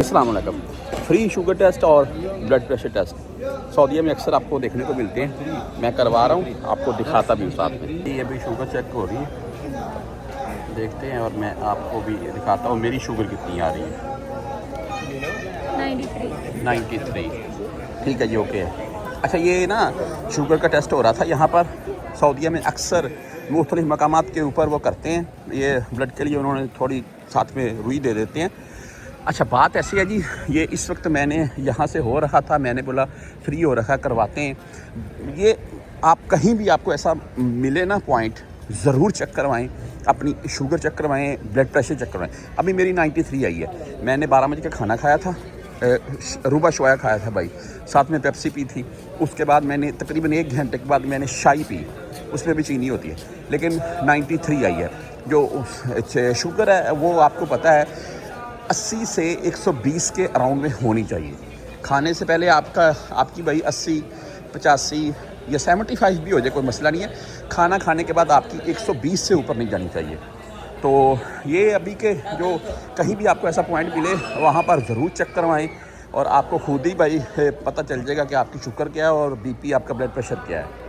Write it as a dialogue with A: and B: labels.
A: अस्सलाम वालेकुम। Free sugar test और ब्लड प्रेशर टेस्ट सऊदीया में अक्सर आपको देखने को मिलते हैं। मैं करवा रहा हूँ, आपको दिखाता भी हूँ साथ में। ये अभी शुगर चेक हो रही है, देखते हैं और मैं आपको भी दिखाता हूँ मेरी शुगर कितनी आ रही है। 93। ठीक है जी, ओके है। अच्छा, ये ना शुगर का टेस्ट हो रहा था यहाँ पर सऊदीया में। अक्सर मुख्तलिफ मकामात के ऊपर वो करते हैं, ये ब्लड के लिए उन्होंने थोड़ी साथ में रुई दे देते हैं। अच्छा, बात ऐसी है जी, ये इस वक्त मैंने यहाँ से हो रहा था, मैंने बोला फ्री हो रखा, करवाते हैं। ये आप कहीं भी आपको ऐसा मिले ना पॉइंट, ज़रूर चेक करवाएं, अपनी शुगर चेक करवाएं, ब्लड प्रेशर चेक करवाएं। अभी मेरी 93 आई है। मैंने 12 बजे का खाना खाया था, रूबा शोया खाया था भाई, साथ में पेप्सी पी थी। उसके बाद मैंने तकरीबन 1 घंटे के बाद मैंने शाई पी, उसमें भी चीनी होती है, लेकिन 93 आई है। जो शुगर है वो आपको पता है 80 से 120 के अराउंड में होनी चाहिए। खाने से पहले आपकी भाई 80, 85 या 75 भी हो जाए, कोई मसला नहीं है। खाना खाने के बाद आपकी 120 से ऊपर नहीं जानी चाहिए। तो ये अभी के जो कहीं भी आपको ऐसा पॉइंट मिले, वहाँ पर ज़रूर चेक करवाएं और आपको खुद ही भाई पता चल जाएगा कि आपकी शुगर क्या है और बीपी, आपका ब्लड प्रेशर क्या है।